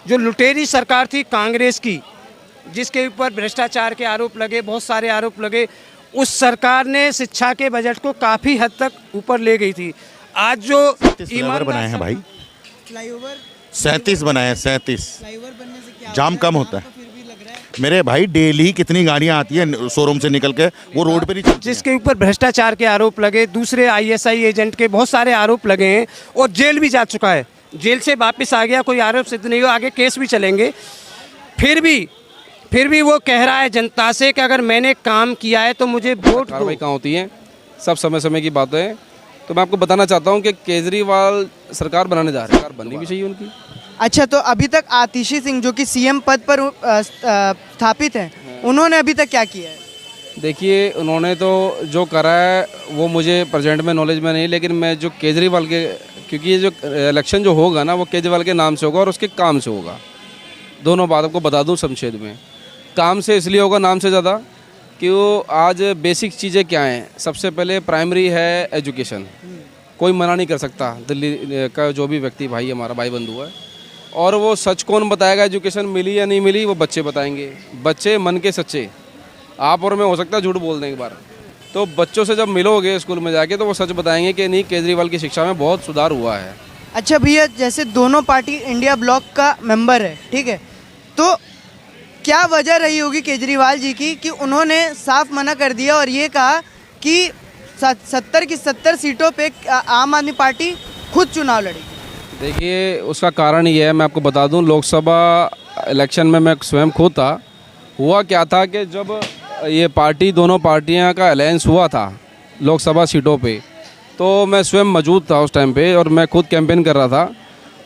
जो लुटेरी सरकार थी कांग्रेस की, जिसके ऊपर भ्रष्टाचार के आरोप लगे, बहुत सारे आरोप लगे, उस सरकार ने शिक्षा के बजट को काफ़ी हद तक ऊपर ले गई थी। आज जो फ्लाईओवर बनाए हैं भाई, फ्लाईओवर 37 बनाए हैं, 37। फ्लाईओवर बनने से क्या जाम होता कम है? होता है। यहाँ तो फिर भी लग रहा है। मेरे भाई डेली कितनी गाड़ियां आती हैं शोरूम से निकल के, वो रोड पे नहीं चलती हैं। जिसके ऊपर भ्रष्टाचार के आरोप लगे, दूसरे आईएसआई एजेंट के बहुत सारे आरोप लगे हैं और जेल भी जा चुका है, जेल से वापस आ गया, कोई आरोप सिद्ध नहीं हो, आगे केस भी चलेंगे। फिर भी वो कह रहा है जनता से कि अगर मैंने काम किया है तो मुझे वोट दो। कार्रवाई कहाँ होती है, सब समय समय की बातें हैं। तो मैं आपको बताना चाहता हूँ कि केजरीवाल सरकार बनाने जा रहे हैं, सरकार बननी भी चाहिए उनकी। अच्छा, तो अभी तक आतिशी सिंह जो कि सीएम पद पर स्थापित हैं, उन्होंने अभी तक क्या किया है? देखिए, उन्होंने तो जो करा है वो मुझे प्रेजेंट में नॉलेज में नहीं, लेकिन मैं जो केजरीवाल के, क्योंकि ये जो इलेक्शन जो होगा ना वो केजरीवाल के नाम से होगा और उसके काम से होगा। दोनों बात आपको बता दूं संक्षेप में। काम से इसलिए होगा नाम से ज़्यादा कि वो आज बेसिक चीज़ें क्या हैं। सबसे पहले प्राइमरी है एजुकेशन, कोई मना नहीं कर सकता, दिल्ली का जो भी व्यक्ति भाई हमारा भाई बंधु है। और वो सच कौन बताएगा, एजुकेशन मिली या नहीं मिली, वो बच्चे बताएंगे। बच्चे मन के सच्चे, आप और मैं हो सकता है झूठ बोल दें एक बार, तो बच्चों से जब मिलोगे स्कूल में जाके तो वो सच बताएंगे कि नहीं, केजरीवाल की शिक्षा में बहुत सुधार हुआ है। अच्छा भैया, जैसे दोनों पार्टी इंडिया ब्लॉक का मेंबर है, ठीक है, तो क्या वजह रही होगी केजरीवाल जी की कि उन्होंने साफ मना कर दिया और ये कहा कि 70 की 70 सीटों पे आम आदमी पार्टी खुद चुनाव लड़ेगी? देखिए, उसका कारण ये है, मैं आपको बता दूं, लोकसभा इलेक्शन में मैं स्वयं खुद था। हुआ क्या था कि जब ये पार्टी, दोनों पार्टियां का अलायंस हुआ था लोकसभा सीटों पे, तो मैं स्वयं मौजूद था उस टाइम पे और मैं खुद कैंपेन कर रहा था।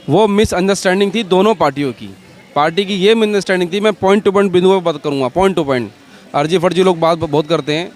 वो मिसअंडरस्टैंडिंग थी दोनों पार्टियों की। पार्टी की ये मिसअंडरस्टैंडिंग थी, मैं पॉइंट टू पॉइंट बिंदु पर बात करूँगा, पॉइंट टू पॉइंट। अर्जी फर्जी लोग बात बहुत करते हैं,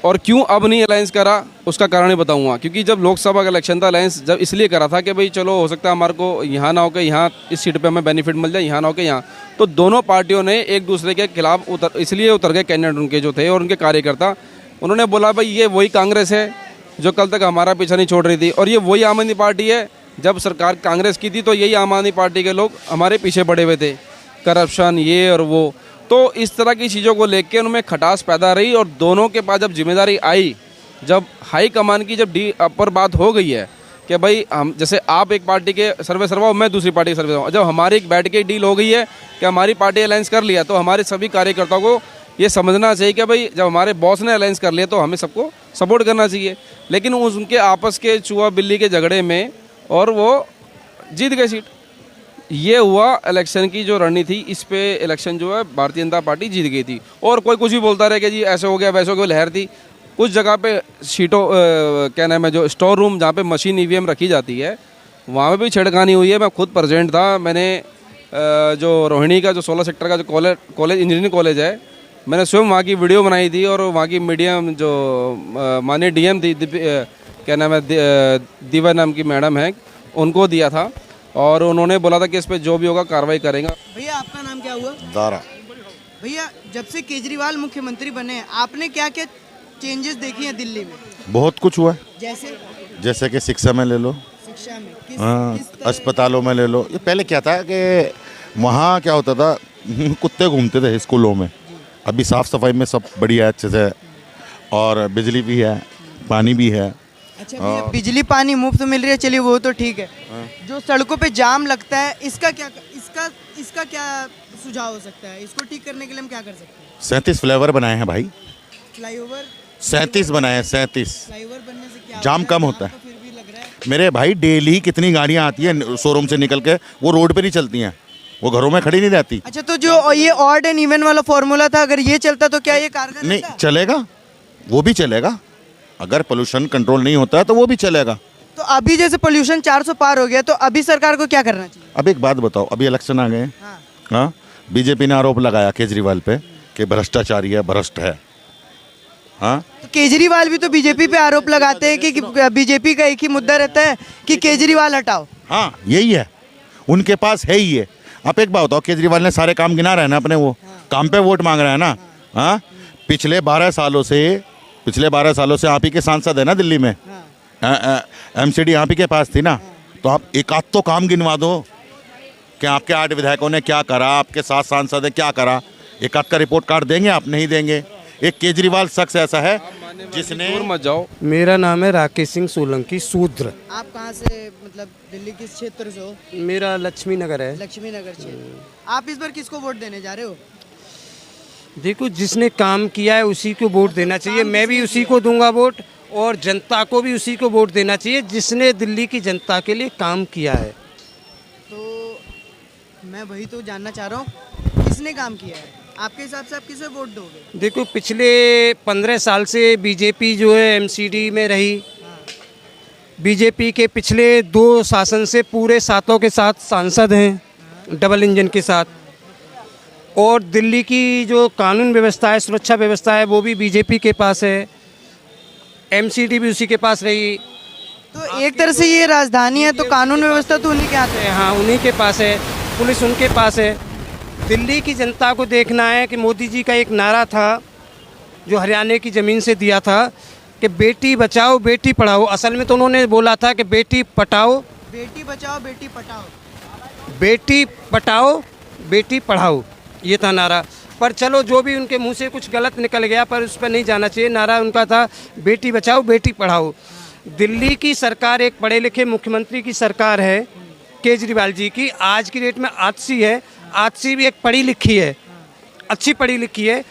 और क्यों अब नहीं अलायंस करा उसका कारण ही बताऊंगा। क्योंकि जब लोकसभा का इलेक्शन था, अलायंस जब इसलिए करा था कि भाई चलो हो सकता है हमारे को यहाँ ना हो के यहाँ इस सीट पे हमें बेनिफिट मिल जाए, यहाँ ना हो के यहाँ। तो दोनों पार्टियों ने एक दूसरे के खिलाफ इसलिए उतर गए कैंडिडेट उनके जो थे और उनके कार्यकर्ता। उन्होंने बोला भाई ये वही कांग्रेस है जो कल तक हमारा पीछा नहीं छोड़ रही थी, और ये वही आम आदमी पार्टी है, जब सरकार कांग्रेस की थी तो यही आम आदमी पार्टी के लोग हमारे पीछे पड़े हुए थे, करप्शन ये और वो। तो इस तरह की चीज़ों को लेकर उनमें खटास पैदा रही, और दोनों के पास जब जिम्मेदारी आई, जब हाई कमान की जब डी अपर बात हो गई है कि भाई हम, जैसे आप एक पार्टी के सर्वे सर्वा, मैं दूसरी पार्टी के सर्वे सर्वा, जब हमारी बैठ के डील हो गई है कि हमारी पार्टी अलायंस कर लिया, तो हमारे सभी कार्यकर्ताओं को ये समझना चाहिए कि भाई जब हमारे बॉस ने अलायंस कर लिया तो हमें सबको सपोर्ट करना चाहिए। लेकिन उनके आपस के चूहा बिल्ली के झगड़े में और वो जीत गए सीट। ये हुआ इलेक्शन की जो रणनीति थी, इस पे इलेक्शन जो है भारतीय जनता पार्टी जीत गई थी। और कोई कुछ भी बोलता रहे कि जी ऐसे हो गया वैसे हो गया, लहर थी। कुछ जगह पे सीटों क्या नाम है, जो स्टोर रूम जहाँ पे मशीन ईवीएम रखी जाती है, वहाँ पे भी छेड़खानी हुई है। मैं खुद प्रेजेंट था। मैंने जो रोहिणी का जो 16 सेक्टर का जो कॉलेज इंजीनियरिंग कॉलेज है, मैंने स्वयं वहाँ की वीडियो बनाई थी, और वहाँ की मीडियम जो माननीय डीएम थी, क्या नाम है, दिव्या नाम की मैडम है, उनको दिया था, और उन्होंने बोला था कि इस पे जो भी होगा कार्रवाई करेंगे। भैया आपका नाम क्या हुआ? दारा। भैया, जब से केजरीवाल मुख्यमंत्री बने हैं, आपने क्या क्या चेंजेस देखी हैं दिल्ली में? बहुत कुछ हुआ है, जैसे कि शिक्षा में ले लो, शिक्षा में हाँ, अस्पतालों में ले लो। ये पहले क्या था कि वहाँ क्या होता था, कुत्ते घूमते थे स्कूलों में। अभी साफ़ सफाई में सब बढ़िया है, अच्छे से, और बिजली भी है, पानी भी है। अच्छा भैया, बिजली पानी मुफ्त मिल रही है, चलिए वो तो ठीक है। जो सड़कों पे जाम लगता है, इसका क्या सुझाव हो सकता है? इसको ठीक करने के लिए हम क्या कर सकते हैं? 37 फ्लाईओवर बनाए हैं भाई, फ्लाईओवर 37 बनाए हैं, 37। फ्लाईओवर बनने से क्या जाम होता है? कम होता है। तो फिर भी लग रहा है। मेरे भाई डेली कितनी गाड़ियाँ आती हैं शोरूम से निकल के, वो रोड पे नहीं चलती हैं, वो घरों में खड़ी नहीं रहती। अच्छा, तो जो ये ऑड एंड इवन वाला फॉर्मूला था, अगर ये चलता तो क्या ये कारगर नहीं रहता? चलेगा, वो भी चलेगा। अगर पोल्यूशन कंट्रोल नहीं होता है तो वो भी चलेगा। तो अभी जैसे पोल्यूशन 400 पार हो गया, तो अभी सरकार को क्या करना चाहिए? अब एक बात बताओ, अभी इलेक्शन आ गए, हाँ। हाँ, बीजेपी ने आरोप लगाया केजरीवाल पे कि भ्रष्टाचारी है, भ्रष्ट है, हाँ। तो केजरीवाल भी तो बीजेपी पे आरोप लगाते हैं कि बीजेपी का एक ही मुद्दा रहता है कि केजरीवाल हटाओ। हाँ, यही है, उनके पास है ही है। आप एक बात बताओ, केजरीवाल ने सारे काम गिना रहे हैं ना अपने, वो काम पे वोट मांग रहे हैं ना, हाँ। पिछले 12 सालों से आप ही के सांसद है ना दिल्ली में, एमसीडी आप ही के पास थी ना, तो आप एक आध तो काम गिनवा दो। कि आपके 8 विधायकों ने क्या करा, आपके 7 सांसद ने क्या करा। एक आध का रिपोर्ट कार्ड देंगे आप? नहीं देंगे। एक केजरीवाल शख्स ऐसा है जिसने दूर मत जाओ। मेरा नाम है राकेश सिंह सोलंकी शूद्र। आप कहाँ से, मतलब दिल्ली किस क्षेत्र से हो? मेरा लक्ष्मी नगर है। लक्ष्मी नगर क्षेत्र। आप इस बार किसको वोट देने जा रहे हो? देखो, जिसने काम किया है उसी को वोट देना चाहिए। मैं भी उसी को दूंगा वोट, और जनता को भी उसी को वोट देना चाहिए जिसने दिल्ली की जनता के लिए काम किया है। तो मैं वही तो जानना चाह रहा हूँ, किसने काम किया है? आपके हिसाब से आप किसे वोट दोगे? देखो, पिछले 15 साल से बीजेपी जो है एमसीडी में रही। बीजेपी के पिछले 2 शासन से पूरे 7 के 7 सांसद हैं डबल इंजन के साथ। और दिल्ली की जो कानून व्यवस्था है, सुरक्षा व्यवस्था है, वो भी बीजेपी के पास है। एमसीडी भी उसी के पास रही। तो एक तरह से ये राजधानी है, तो कानून व्यवस्था तो उन्हीं के हाथ है। हाँ, उन्हीं के पास है, पुलिस उनके पास है। दिल्ली की जनता को देखना है कि मोदी जी का एक नारा था जो हरियाणा की ज़मीन से दिया था कि बेटी बचाओ बेटी पढ़ाओ। असल में तो उन्होंने बोला था कि बेटी पटाओ, बेटी बचाओ बेटी पटाओ, बेटी पटाओ बेटी पढ़ाओ, ये था नारा। पर चलो, जो भी उनके मुंह से कुछ गलत निकल गया, पर उस पर नहीं जाना चाहिए। नारा उनका था बेटी बचाओ बेटी पढ़ाओ। दिल्ली की सरकार एक पढ़े लिखे मुख्यमंत्री की सरकार है, केजरीवाल जी की। आज की डेट में आजसी है। आजसी भी एक पढ़ी लिखी है, अच्छी पढ़ी लिखी है।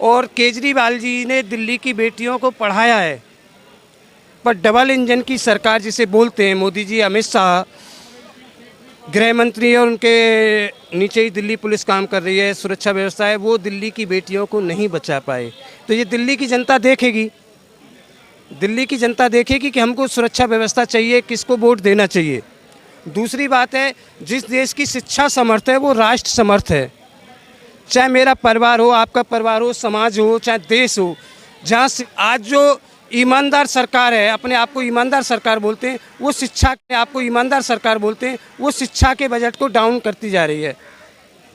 और केजरीवाल जी ने दिल्ली की बेटियों को पढ़ाया है। पर डबल इंजन की सरकार जिसे बोलते हैं, मोदी जी, अमित शाह गृह मंत्री, और उनके नीचे ही दिल्ली पुलिस काम कर रही है, सुरक्षा व्यवस्था है, वो दिल्ली की बेटियों को नहीं बचा पाए। तो ये दिल्ली की जनता देखेगी, दिल्ली की जनता देखेगी कि हमको सुरक्षा व्यवस्था चाहिए, किसको वोट देना चाहिए। दूसरी बात है, जिस देश की शिक्षा समर्थ है वो राष्ट्र समर्थ है। चाहे मेरा परिवार हो, आपका परिवार हो, समाज हो, चाहे देश हो, जहाँ आज जो ईमानदार सरकार है, अपने आप को ईमानदार सरकार बोलते हैं, वो शिक्षा के आपको ईमानदार सरकार बोलते हैं, वो शिक्षा के बजट को डाउन करती जा रही है,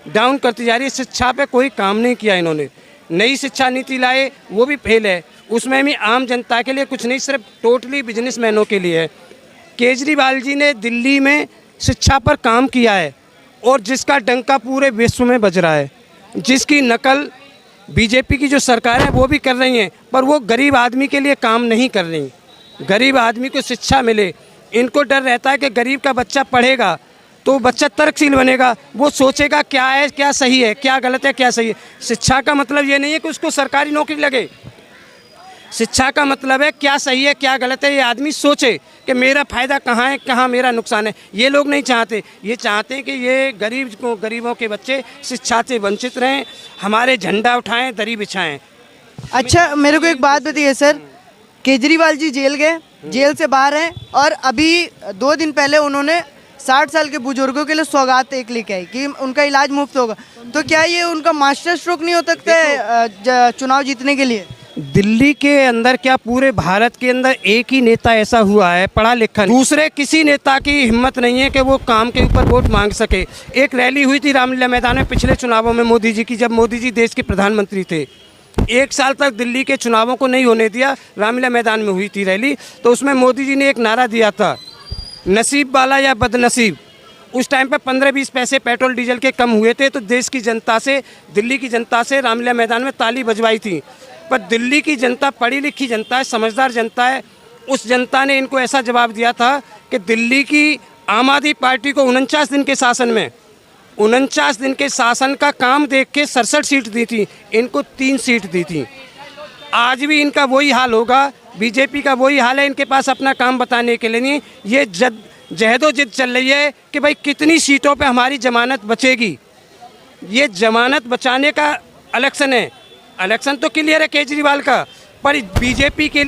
डाउन करती जा रही है। शिक्षा पे कोई काम नहीं किया इन्होंने। नई शिक्षा नीति लाए, वो भी फेल है। उसमें भी आम जनता के लिए कुछ नहीं, सिर्फ टोटली बिजनेसमैनों के लिए है। केजरीवाल जी ने दिल्ली में शिक्षा पर काम किया है, और जिसका डंका पूरे विश्व में बज रहा है, जिसकी नकल बीजेपी की जो सरकार है वो भी कर रही हैं, पर वो गरीब आदमी के लिए काम नहीं कर रही। गरीब आदमी को शिक्षा मिले, इनको डर रहता है कि गरीब का बच्चा पढ़ेगा तो बच्चा तर्कशील बनेगा, वो सोचेगा क्या है, क्या सही है, क्या गलत है, क्या सही है। शिक्षा का मतलब ये नहीं है कि उसको सरकारी नौकरी लगे। शिक्षा का मतलब है क्या सही है, क्या गलत है, ये आदमी सोचे कि मेरा फ़ायदा कहाँ है, कहाँ मेरा नुकसान है। ये लोग नहीं चाहते। ये चाहते हैं कि ये गरीबों के बच्चे शिक्षा से वंचित रहें, हमारे झंडा उठाएं, दरी बिछाएं। अच्छा, मेरे को एक बात बताइए सर, केजरीवाल जी जेल गए, जेल से बाहर हैं, और अभी 2 दिन पहले उन्होंने 60 साल के बुजुर्गों के लिए सौगात एक लेके आई कि उनका इलाज मुफ्त होगा। तो क्या ये उनका मास्टर स्ट्रोक नहीं हो सकता है चुनाव जीतने के लिए? दिल्ली के अंदर क्या पूरे भारत के अंदर एक ही नेता ऐसा हुआ है पढ़ा लिखा, दूसरे किसी नेता की हिम्मत नहीं है कि वो काम के ऊपर वोट मांग सके। एक रैली हुई थी रामलीला मैदान में पिछले चुनावों में मोदी जी की, जब मोदी जी देश के प्रधानमंत्री थे। 1 साल तक दिल्ली के चुनावों को नहीं होने दिया, रामलीला मैदान में हुई थी रैली। तो उसमें मोदी जी ने एक नारा दिया था, नसीब वाला या बदनसीब। उस टाइम पे 15-20 पैसे पेट्रोल डीजल के कम हुए थे, तो देश की जनता से, दिल्ली की जनता से रामलीला मैदान में ताली बजवाई थी। पर दिल्ली की जनता पढ़ी लिखी जनता है, समझदार जनता है। उस जनता ने इनको ऐसा जवाब दिया था कि दिल्ली की आम आदमी पार्टी को 49 दिन के शासन में, 49 दिन के शासन का काम देख के 67 सीट दी थी, इनको 3 सीट दी थी। आज भी इनका वही हाल होगा, बीजेपी का वही हाल है। इनके पास अपना काम बताने के लिए नहीं, ये जहदोजहद चल रही है कि भाई कितनी सीटों पे हमारी जमानत बचेगी। ये जमानत बचाने का इलेक्शन है। इलेक्शन तो क्लियर है केजरीवाल का, पर बीजेपी के लिए